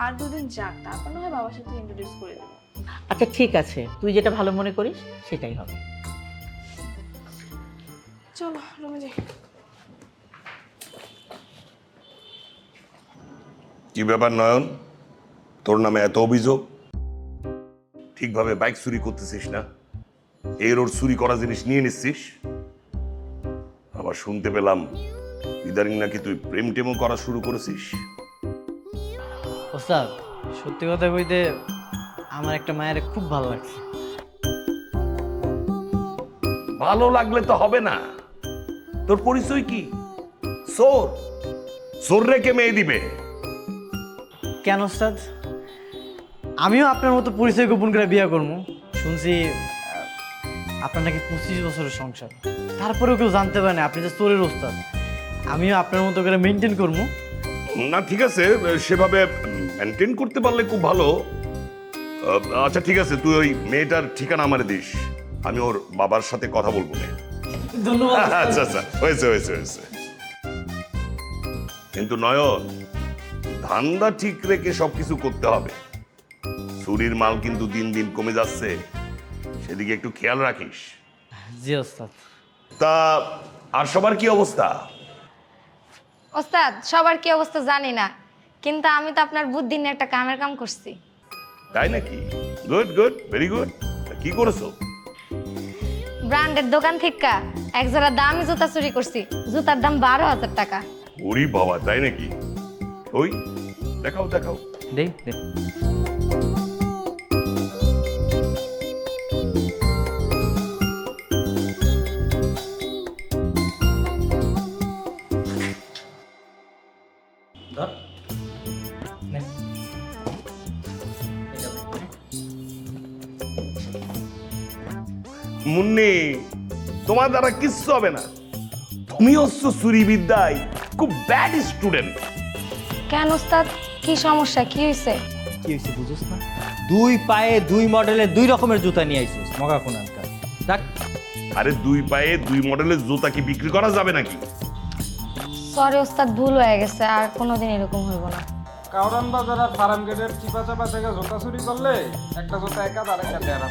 আর 2 দিন যাক, তারপর না হয় বাবার সাথে ইন্ট্রোডিউস করে দেবো। আচ্ছা ঠিক আছে, তুই যেটা ভালো মনে করিস সেটাই হবে। চলো রুমে যাই। কি ব্যাপার নয়ন, তোর নামে এত অভিযোগ? ঠিকভাবে বাইক চুরি করতেছিস না, এর ওর চুরি করা জিনিস নিয়ে নিচ্ছিস। আবার শুনতে পেলাম ইদানিং নাকি তুই প্রেম টেমও করা শুরু করেছিস। ওস্তাদ সত্যি কথা কইতে আমার একটা মায়ের খুব ভালো লাগছে। ভালো লাগলে তো হবে না, তোর পরিচয় কি? চোর। চোর রেখে মেয়ে দিবে? কেন ওস্তাদ? আমিও আপনার মতো পরিচয় গোপন করে বিয়ে করবো। শুনছি আপনার নাকি 25 বছরের সংসার, তারপরেও কেউ জানতে পারে না আপনি যে চোরের ওস্তাদ। আমিও আপনার মতো করে মেনটেন করবো। না ঠিক আছে, সেভাবে মেনটেন করতে পারলে খুব ভালো। আচ্ছা ঠিক আছে, তুই ওই মেয়েটার ঠিকানা আমারে দিস, আমি ওর বাবার সাথে কথা বলবো না। ধন্যবাদ। আচ্ছা আচ্ছা, হয়েছে হয়েছে হয়েছে। কিন্তু নয়ন, ধান্দা ঠিক রেখে সবকিছু করতে হবে। চুরির মাল কিন্তু দিন দিন কমে যাচ্ছে, সেদিকে একটু খেয়াল রাখিস। জি ওস্তাদ। তা আর সবার কি অবস্থা? ওস্তাদ সবার কি অবস্থা জানি না, কিন্তু আমি তো আপনার বুদ্ধি নিয়ে একটা কামের কাম করছি। তাই নাকি? Good good, very good. কি করেছো? ব্র্যান্ডের দোকান থেকে এক জোড়া দামি জুতা চুরি করছি, জুতার দাম 12,000 টাকা। ওরে বাবা, তাই নাকি? ওই দেখাও দেখাও। দেই। মুন্নি, তোমার দ্বারা কিচ্ছু হবে না। তুমি হচ্ছ চুরি বিদ্যায় খুব ব্যাড স্টুডেন্ট। কেন ওস্তাদ, কি সমস্যা, কি হয়েছে? কি হয়েছে বুঝছ না? 2 পায়ে 2 মডেলের 2 রকমের জুতা নিয়ে আইছিস মগা কোনানকার। দেখ, আরে 2 পায়ে 2 মডেলের জুতা কি বিক্রি করা যাবে নাকি? সরি ওস্তাদ, ভুল হয়ে গেছে, আর কোনোদিন এরকম হইব না। কাউরান বাজার আর ফার্ম গেটের চিপা চাপা থেকে জুতা চুরি করলে একটা জুতা একা আর একটা টেরা।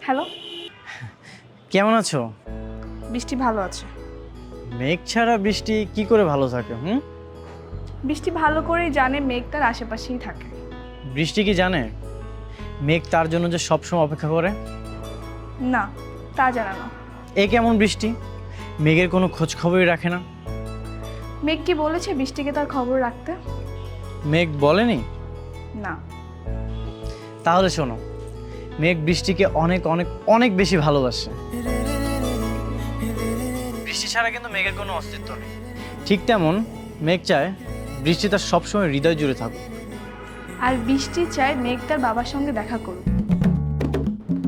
হ্যালো, কেমন আছো? বৃষ্টি ভালো আছে। মেঘ ছাড়া বৃষ্টি কি করে ভালো থাকে? বৃষ্টি ভালো করেই জানে মেঘ তার আশেপাশেই থাকে। বৃষ্টি কি জানে মেঘ তার জন্য যে সবসময় অপেক্ষা করে? না, তা জানা না। এ কেমন বৃষ্টি, মেঘের কোনো খোঁজ খবরই রাখে না। মেঘ কি বলেছে বৃষ্টিকে তার খবর রাখতে? মেঘ বলেনি? না। তাহলে শোনো, মেঘ বৃষ্টিকে অনেক অনেক অনেক বেশি ভালোবাসে। বৃষ্টি ছাড়া কিন্তু মেঘের কোনো অস্তিত্ব নেই। ঠিক তেমন মেঘ চায় বৃষ্টি তার সবসময় হৃদয় জুড়ে থাকুক। আর বৃষ্টি চায় মেঘ তার বাবার সঙ্গে দেখা করুক।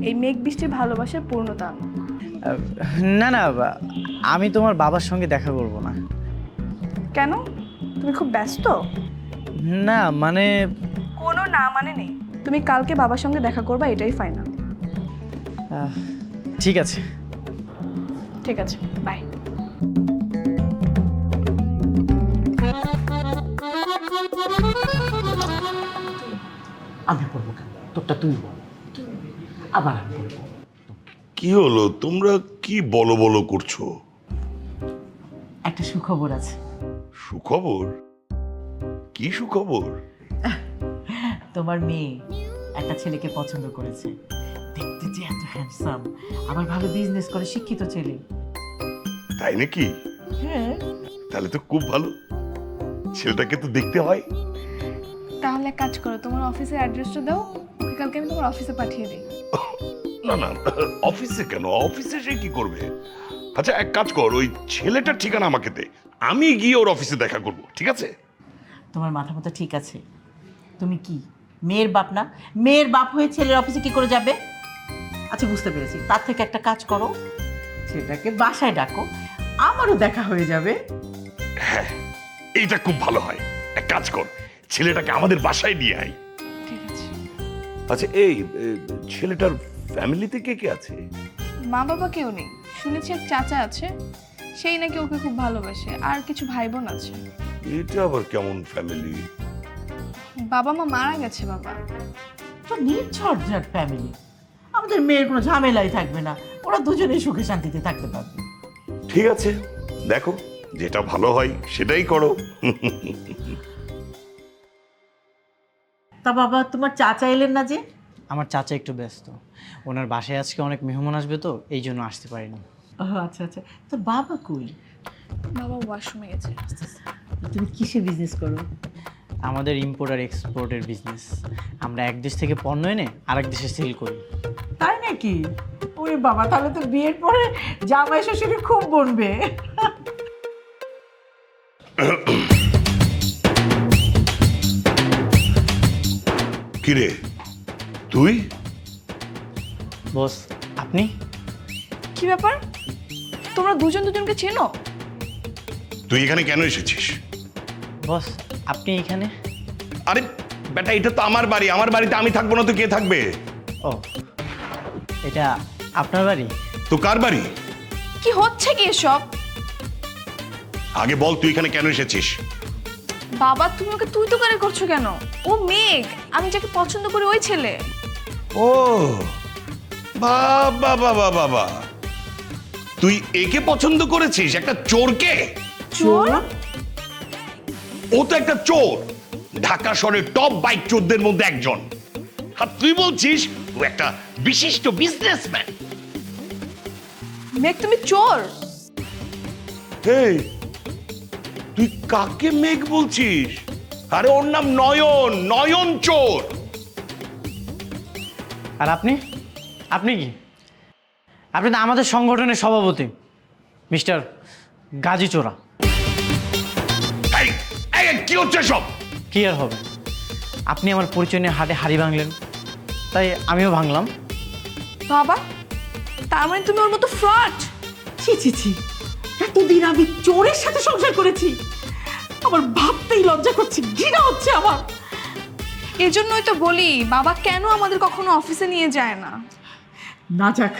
এই মেঘ বৃষ্টির ভালোবাসার পূর্ণতা। না না, আমি তোমার বাবার সঙ্গে দেখা করব না। কেন? তুমি খুব ব্যস্ত? না মানে, কোনো না মানে নেই। তুমি কালকে বাবার সঙ্গে দেখা করবা, এটাই ফাইনাল। ঠিক আছে। ঠিক আছে, বাই। আমি বলবো কেন? তোরটা তুই বল। আবার আমি বলবো। কি হলো, তোমরা কি বলো বলো করছো? একটা সুখবর আছে। সুখবর? কি সুখবর? তোমার মেয়ে একটা ছেলেকে পছন্দ করেছে। দেখতে যে এত হ্যান্ডসাম, আবার ভালো বিজনেস করে, শিক্ষিত ছেলে। তাই নাকি? হ্যাঁ। তাহলে তো খুব ভালো। ছেলেটাকে তো দেখতে হয়। তাহলে এক কাজ করো, তোমার অফিসের অ্যাড্রেসটা দাও, ওকে কালকে আমি তোমার অফিসে পাঠিয়ে দিই। না না, অফিসে কেন? অফিসে সে কি করবে? আচ্ছা এক কাজ কর, ওই ছেলেটার ঠিকানা আমাকে দে, আমি গিয়ে ওর অফিসে দেখা করব, ঠিক আছে? তোমার মাথা মতো ঠিক আছে। তুমি কি মেয়ের বাপ না? মেয়ের বাপ হয়ে ছেলের অফিসে কি করে যাবে? আচ্ছা বুঝতে পেরেছি। তার থেকে একটা কাজ করো, ছেলেটাকে বাসায় ডাকো, আমারও দেখা হয়ে যাবে। হ্যাঁ, এইটা খুব ভালো হয়। এক কাজ কর, ছেলেটাকে আমাদের বাসায় নিয়ে আয়। ঠিক আছে। আচ্ছা এই ছেলেটার ফ্যামিলিতে কে কে আছে? মা বাবা কেউ নেই, শুনেছি এক চাচা আছে। সেই নাকি ওকে খুব ভালোবাসে, আর কিছু ভাই বোন আছে। এটা আবার কেমন ফ্যামিলি? বাবা মা মারা গেছে বাবা। তো নির্ঝরঝাট ফ্যামিলি, আমাদের মেয়ের কোনো ঝামেলাই থাকবে না, ওরা দুজনেই সুখে শান্তিতে থাকতে পারবে। ঠিক আছে, দেখো যেটা ভালো হয় সেটাই করো। তা বাবা, তোমার চাচা এলেন না যে? আমার চাচা একটু ব্যস্ত, ওনার বাসায় আজকে অনেক মেহমান আসবে তো এই জন্য আসতে পারিনি। ও আচ্ছা আচ্ছা, তো বাবা কই? বাবা ওয়াশরুমে গেছে। তুমি কিসের বিজনেস করো? আমাদের ইম্পোর্ট আর এক্সপোর্টের বিজনেস। আমরা এক দেশ থেকে পণ্য এনে আরেক দেশে সেল করি। তাই নাকি? ওরে বাবা, তাহলে তো বিয়ের পরে জামাই শ্বশুরে খুব বনবে। কিরে তুই? বস আপনি? কি ব্যাপার, তোমরা দুজন দুজনকে চেনো? তুই এখানে কেন এসেছিস? বস আপনি এখানে? আরে বেটা, এটা তো আমার বাড়ি, আমার বাড়িতে আমি থাকবো না তো কে থাকবে? ও, এটা আপনার বাড়ি? তো কার বাড়ি? কি হচ্ছে কি এসব? আগে বল তুই এখানে কেন এসেছিস? বাবা তুমি ওকে তুই তো করে করছো কেন? ও মেঘ, আমি যাকে পছন্দ করি ওই ছেলে। ও বাবা বাবা বাবা, তুই একে পছন্দ করেছিস, একটা চোরকে? চোর? ও তো একটা চোর, ঢাকা শহরের টপ বাইক চোরদের মধ্যে একজন। আর তুই বলছিস ও একটা বিশিষ্ট বিজনেসম্যান। মেঘ তুমি চোর? এই তুই কাকে মেঘ বলছিস? আরে ওর নাম নয়ন, নয়ন চোর। আর আপনি? আপনি কি? আপনি তো আমাদের সংগঠনের সভাপতি মিস্টার গাজী চোরা। এই, এই, কি হচ্ছে সব? কি আর হবে, আপনি আমার পরিচয় নিয়ে হাটে হাড়ি ভাঙলেন, তাই আমিও ভাঙলাম। বাবা তার মানে তুমি ওর মতো ফ্রড? ছি ছি ছি, এতদিন আমি চোরের সাথে সংসার করেছি, আমার ভাবতেই লজ্জা করছে, ঘৃণা হচ্ছে আমার। এজন্যই তো বলি বাবা কেন আমাদের কখনো অফিসে নিয়ে যায় না। না যাক,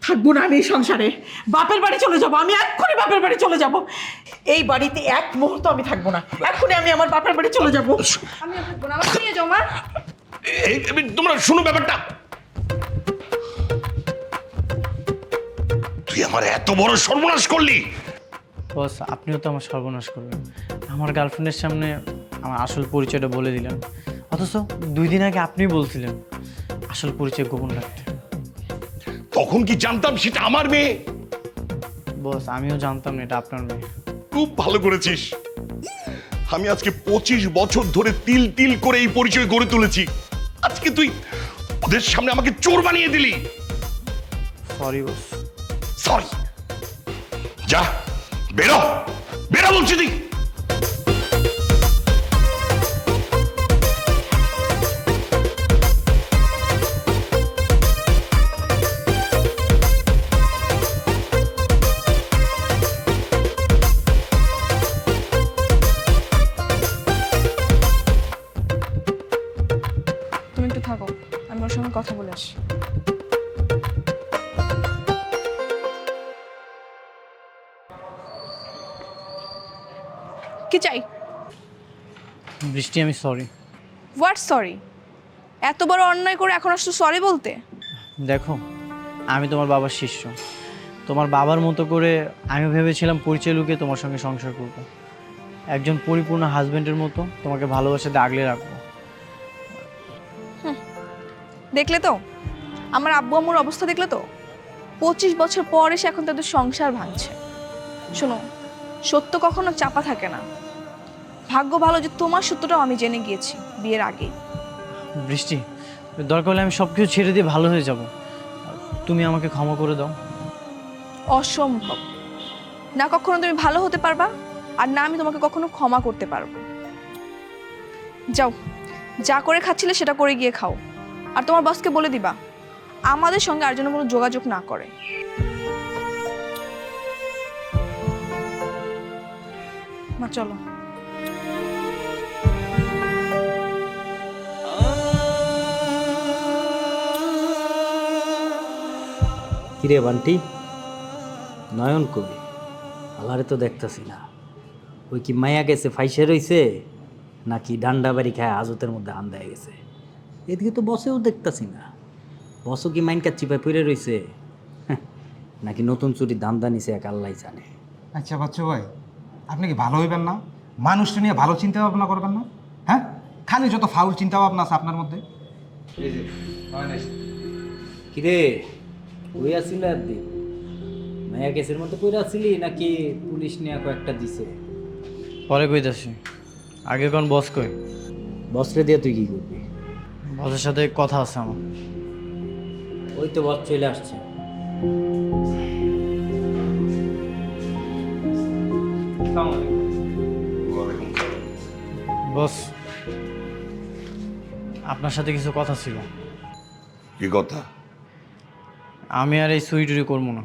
থাকবো না আমি এই সংসারে, বাপের বাড়ি চলে যাব, আমি এক্ষুনি বাপের বাড়ি চলে যাব। এই বাড়িতে এক মুহূর্ত আমি থাকবো না, এক্ষুনি আমি আমার বাপের বাড়ি চলে যাব। আমি থাকবো না, আমাকে নিয়ে যাও মা। তোমরা শুনো ব্যাপারটা। তুই আমার এত বড় সর্বনাশ করলি। বস আপনিও তো আমার সর্বনাশ করবেন, আমার গার্লফ্রেন্ডের সামনে আমার আসল পরিচয়টা বলে দিলেন, অথচ 2 দিন আগে আপনি বলছিলেন আসল পরিচয় গোপন রাখতে। তখন কি জানতাম সেটা আমার মেয়ে? বস আমিও জানতাম না এটা আপনার মেয়ে। খুব ভালো করেছিস। আমি আজকে 25 বছর ধরে তিল তিল করে এই পরিচয় গড়ে তুলেছি, আজকে তুই ওদের সামনে আমাকে চোর বানিয়ে দিলি। Sorry boss. সরি? যা বেরো, বেরো বলছি তুই। তুমি একটু থাকো, আমি ওর সঙ্গে কথা বলে আসি। কি চাই? বৃষ্টি আমি সরি। What sorry? এত বড় অন্যায় করে এখন আসছো সরি বলতে? দেখো আমি তোমার বাবার শিষ্য, তোমার বাবার মতো করে আমি ভেবেছিলাম পরিচয় লুকিয়ে তোমার সঙ্গে সংসার করব, একজন পরিপূর্ণ হাজবেন্ডের মতো তোমাকে ভালোবাসাতে আগলে রাখবো। দেখলে তো আমার আব্বু আম্মুর অবস্থা, দেখলে তো 25 বছর পর এসে এখন তাদের সংসার ভাঙছে। শোনো, সত্য কখনো চাপা থাকে না। ভাগ্য ভালো যে তোমার সত্যটাও আমি জেনে গিয়েছি বিয়ের আগে। বৃষ্টি দরকার হলে আমি সব কিছু ছেড়ে দিয়ে ভালো হয়ে যাব, তুমি আমাকে ক্ষমা করে দাও। অসম্ভব, না কখনো তুমি ভালো হতে পারবা, আর না আমি তোমাকে কখনো ক্ষমা করতে পারবো। যাও, যা করে খাচ্ছিলে সেটা করে গিয়ে খাও, আর তোমার বসকে বলে দিবা আমাদের সঙ্গে আর যেন কোনো যোগাযোগ না করে। মা চলো। কিরে বান্টি, নয়ন কবি আলারে তো দেখতেছি না। ওই কি মায়া গেছে ফাইসে রইছে, নাকি ডান্ডা বাড়ি খায় আজতের মধ্যে আন দেয়া গেছে? এদিকে তো বসেও দেখতেছি না। বসও কি মাইনকার চিপায় পড়ে রইছে, নাকি নতুন চুরির ধান্দা নিছে এক আল্লাহ জানে। আচ্ছা বাচ্চু ভাই, আপনি কি ভালো হইবেন না? মানুষটা নিয়ে ভালো চিন্তা ভাবনা করবেন না? হ্যাঁ, খালি যত ফাউল চিন্তা ভাবনা আছে আপনার মধ্যে। কিরে, ওই আসছিল একদিন মায়া কেসের মধ্যে পড়ে আসছিলি, নাকি পুলিশ নিয়ে কয়েকটা দিছে? পরে কইতাছি, আগে কোন বস কই? বসরে দিয়ে তুই কি করবি? বসের সাথে কথা আছে আমার। ওই তো বস চলে আসছে। বস, আপনার সাথে কিছু কথা ছিল। কি কথা? আমি আর এই চুরি টুরি করবো না।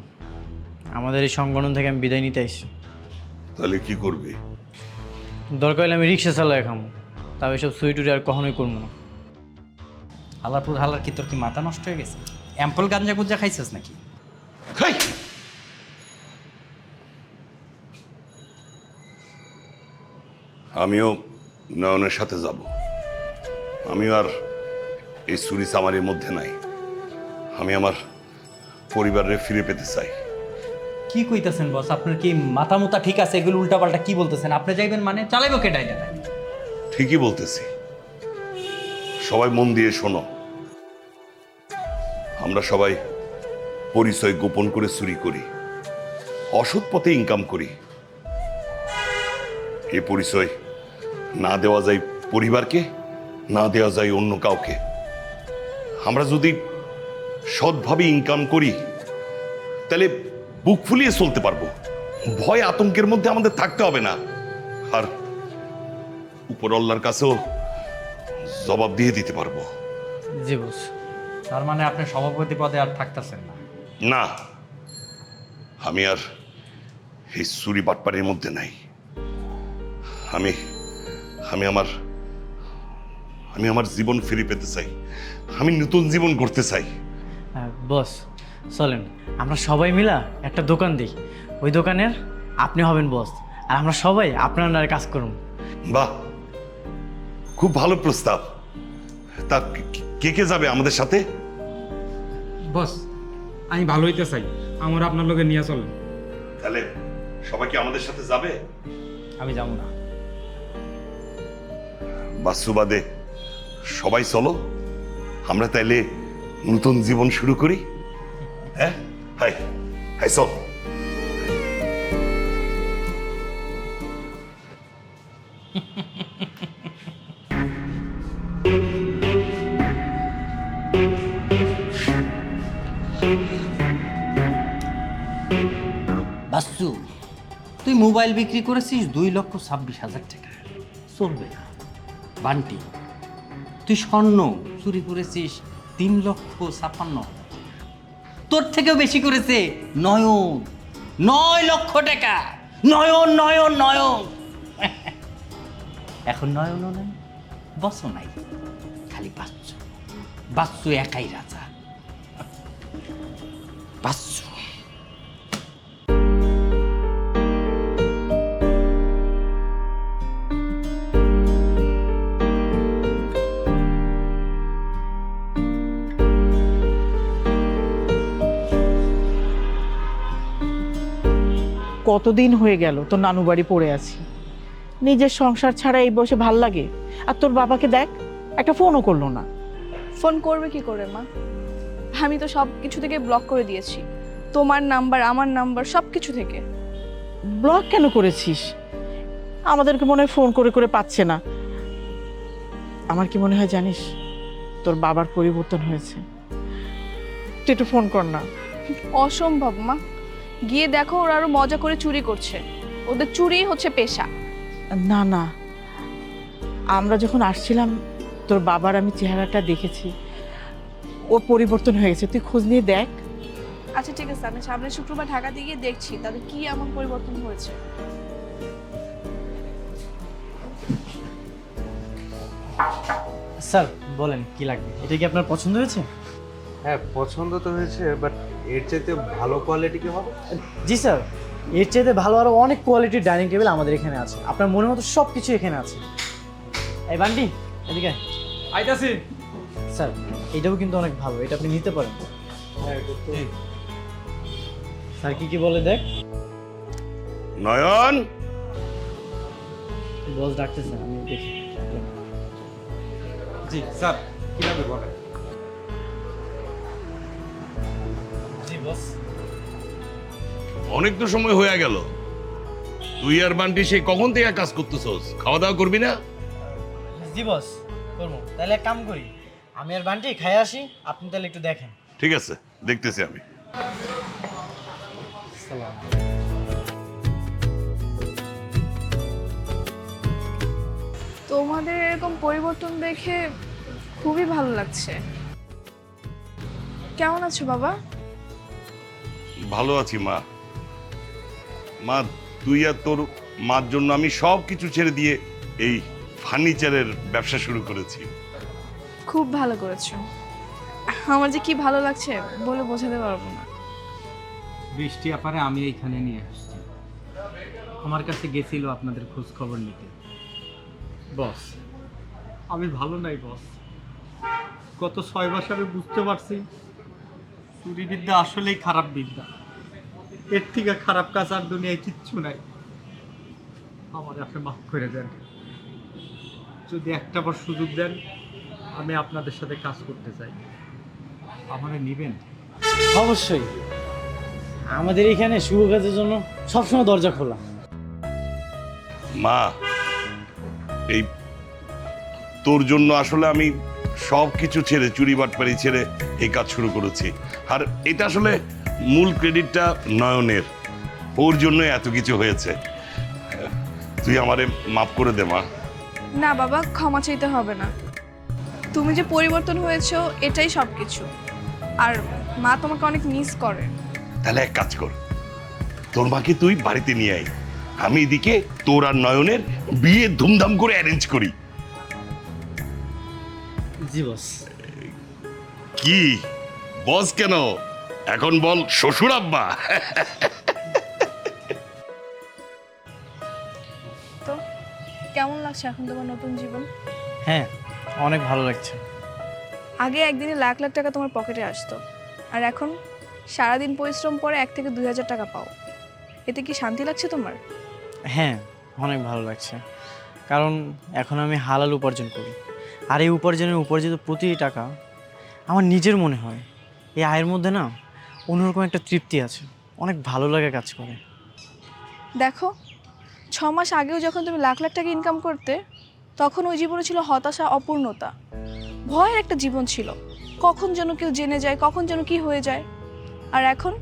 আমাদের এই সংগঠন থেকে আমি বিদায় নিতে আসছি। তাহলে কি করবি? দরকার হলে আমি রিক্সা চালাই খামো, তাও এসব চুরি টুরি আর কখনোই করবো না। হালারপুর হালার কি তোর কি মাথা নষ্ট হয়ে গেছে? অ্যাম্পল গাঞ্জা গুঞ্জা খাইছিস নাকি? খাই। আমিও নয়নের সাথে যাব। আমিও আর এই চুরি চামারির মধ্যে নাই। আমি আমার পরিবারে ফিরে পেতে চাই। কি কইতাছেন বস? আপনার কি মাথা মুতা ঠিক আছে? এগুলো উল্টাপাল্টা কি বলতেছেন? আপনি যাইবেন মানে? চালাইবো কে ডাইটা? ঠিকই বলতেছি। সবাই মন দিয়ে শোনো। আমরা সবাই পরিচয় গোপন করে চুরি করি, অসৎ পথে ইনকাম করি। এই পরিচয় না দেওয়া যায় পরিবারকে, না দেওয়া যায় অন্য কাউকে। আমরা যদি সৎভাবে ইনকাম করি তাহলে বুক ফুলিয়ে চলতে পারবো। ভয় আতঙ্কের মধ্যে আমাদের থাকতে হবে না। আর উপরওয়ালার কাছেও জবাব দিয়ে দিতে পারবো। জি বস। তার মানে আপনি সভাপতি পদে আর থাকতেছেন না? না, আমি আর এই চুরি বাটপাড়ির মধ্যে নাই। আমি আমি আমার আমি আমার জীবন ফিরে পেতে চাই। আমি নতুন জীবন গড়তে চাই। বস চলেন আমরা সবাই মিলা একটা দোকান দিই। ওই দোকানের আপনি হবেন বস, আর আমরা সবাই আপনার আন্ডারে কাজ করব। বাহ, খুব ভালো প্রস্তাব। তা কে কে যাবে আমাদের সাথে? বস, আমি ভালো হইতে চাই, আমার আপনার লোকে নিয়ে চলেন। তাহলে সবাই কি আমাদের সাথে যাবে? আমি যাবো না। বাসুবাদে সবাই চলো, আমরা তাইলে নতুন জীবন শুরু করি। হ্যাঁ, হাই হাই চল। বাসু, তুই মোবাইল বিক্রি করেছিস 2,26,000 টাকা। চলবে না। বান্টি, তুই স্বর্ণ চুরি করেছিস 3,56,000। তোর থেকেও বেশি করেছে নয়ন, 9 লক্ষ টাকা। নয়ন নয়ন নয়ন। এখন নয়নও নাই, বসও নাই, খালি বাচ্চু। বাচ্চু একাই রাজা। বাচ্চু। কতদিন হয়ে গেল তোর নানু বাড়ি পড়ে আছি, নিজের সংসার ছাড়া এই বসে ভাল লাগে? আর তোর বাবাকে দেখ, একটা ফোনও করলো না। ফোন করবে কি করে মা? আমি তো সব কিছু থেকে ব্লক করে দিয়েছি, তোমার নাম্বার, আমার নাম্বার, সব কিছু থেকে। ব্লক কেন করেছিস? আমাদেরকে মনে হয় ফোন করে করে পাচ্ছে না। আমার কি মনে হয় জানিস, তোর বাবার পরিবর্তন হয়েছে। তুই একটু ফোন কর না। অসম্ভব মা, গিয়ে দেখো ওরা আরো মজা করে চুরি করছে। ওদের চুরি হচ্ছে পেশা। না না, আমরা যখন আসছিলাম তোর বাবার আমি চেহারাটা দেখেছি, ওর পরিবর্তন হয়ে গেছে। তুই খোঁজ নিয়ে দেখ। আচ্ছা ঠিক আছে, আমি সামনের শুক্রবার ঢাকাতে গিয়ে দেখছি তাদের কি এমন পরিবর্তন হয়েছে। স্যার বলেন কি লাগবে? এটা কি আপনার পছন্দ হয়েছে? হ্যাঁ পছন্দ তো হয়েছে, বাট এর চাইতে ভালো কোয়ালিটি কি হবে? জি স্যার, এর চাইতে ভালো আরো অনেক কোয়ালিটির ডাইনিং টেবিল আমাদের এখানে আছে, আপনার মনের মতো সব কিছু এখানে আছে। এই বান্টি এদিকে আয়। আইতাছি। স্যার এটাও কিন্তু অনেক ভালো, এটা আপনি নিতে পারেন। স্যার কি কি বলে দেখ। নয়ন, বস ডাকতেছে, আমি দেখি। জি স্যার, কি লাগবে বলেন। জি বস। অনেক তো সময় হয়ে গেল, তুই আর বান্টি সেই কখন থেকে কাজ করতেছস? খাওয়া দাওয়া করবি না? জি বস করবো। তাহলে এক কাম করি, আমি আর বান্টি খাই আসি, আপনি তাহলে একটু দেখেন। ঠিক আছে, দেখতেছি আমি। তোমাদের এরকম পরিবর্তন দেখে খুবই ভালো লাগছে। কেমন আছো বাবা? ভালো আছি মা। মা, তুই আর তোর মার জন্য আমি সব কিছু ছেড়ে দিয়ে এই ফার্নিচারের ব্যবসা শুরু করেছি। খুব ভালো করেছো। আমার যে কি ভালো লাগছে বলে বোঝাতে পারবো না। বৃষ্টি আপারে আমি এইখানে নিয়ে আসছি, আমার কাছে গেছিল আপনাদের খোঁজ খবর নিতে। বস আমি ভালো নাই বস, গত 6 মাস আমি বুঝতে পারছি চুরি বিদ্যা আসলেই খারাপ বিদ্যা, এর থেকে খারাপ কাজ আর দুনিয়ায় কিচ্ছু নাই। আমার আপনি মাফ করে দেন, যদি একটা বার সুযোগ দেন আমি আপনাদের সাথে কাজ করতে চাই, আমারে নিবেন? অবশ্যই, আমাদের এখানে শুভ কাজের জন্য সবসময় দরজা খোলা। মা, এই তোর জন্য আসলে আমি সব কিছু ছেড়ে, চুরি বাটপারি ছেড়ে এই কাজ শুরু করেছি। আর এটা আসলে মূল ক্রেডিটটা নয়নের, ওর জন্য এত কিছু হয়েছে। তুই আমারে মাফ করে দে মা। না বাবা, ক্ষমা চাইতে হবে না। তুমি যে পরিবর্তন হয়েছো এটাই সব কিছু। আর মা তোমাকে অনেক মিস করে। তাহলে এক কাজ কর, তোর মাকে তুই বাড়িতে নিয়ে আয়, আমি এদিকে তোর আর নয়নের বিয়ে ধুমধাম করে অ্যারেঞ্জ করি। জি বস। কি বস কেন, এখন বল শ্বশুর আব্বা। তো কেমন লাগছে এখন তোমার নতুন জীবন? হ্যাঁ অনেক ভালো লাগছে। আগে একদিনে লাখ লাখ টাকা তোমার পকেটে আসতো, আর এখন সারাদিন পরিশ্রম করে 1 থেকে 2 হাজার টাকা পাও। এতে কি শান্তি লাগছে তোমার? হ্যাঁ অনেক ভালো লাগছে, কারণ এখন আমি হালাল উপার্জন করি, আর এই উপার্জনের উপার্জিত প্রতিটি টাকা আমার নিজের মনে হয় এই আয়ের মধ্যে না অন্যরকম একটা তৃপ্তি আছে, অনেক ভালো লাগে কাজ করে। দেখো, 6 মাস আগেও যখন তুমি লাখ লাখ টাকা ইনকাম করতে, তখন ওই জীবনে ছিল হতাশা, অপূর্ণতা, ভয়ের একটা জীবন ছিল। কখন যেন কেউ জেনে যায়, কখন যেন কি হয়ে যায়। আর এখন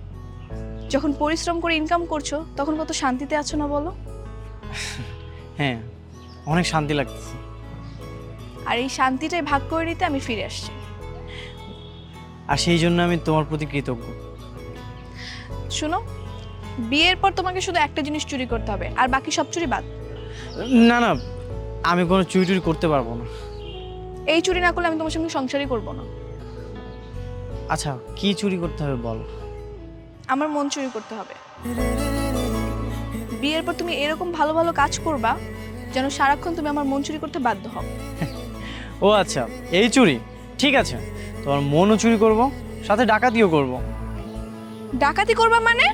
যখন পরিশ্রম করে ইনকাম করছো, তখন কত শান্তিতে আছো না বলো? হ্যাঁ অনেক শান্তি লাগতেছে। আর এই শান্তিটাই ভাগ করে নিতে আমি ফিরে আসছি। আর সেই জন্য আমি তোমার প্রতি কৃতজ্ঞ। শোনো, বিয়ের পর তোমাকে শুধু একটা জিনিস চুরি করতে হবে, আর বাকি সব চুরি বাদ। না না, আমি কোনো চুরি টুরি করতে পারবো না। এই চুরি না করলে আমি তোমার সঙ্গে সংসারই করবো না। আচ্ছা কি চুরি করতে হবে বলো? আমার মন চুরি করতে হবে। বিয়ের পর তুমি এরকম ভালো ভালো কাজ করবা যেন সারাক্ষণ তুমি আমার মন চুরি করতে বাধ্য হও। ও আচ্ছা, এই চুরি, ঠিক আছে, তোমার মনও চুরি করব, সাথে ডাকাতিও করব। ডাকাতি করবা মানে?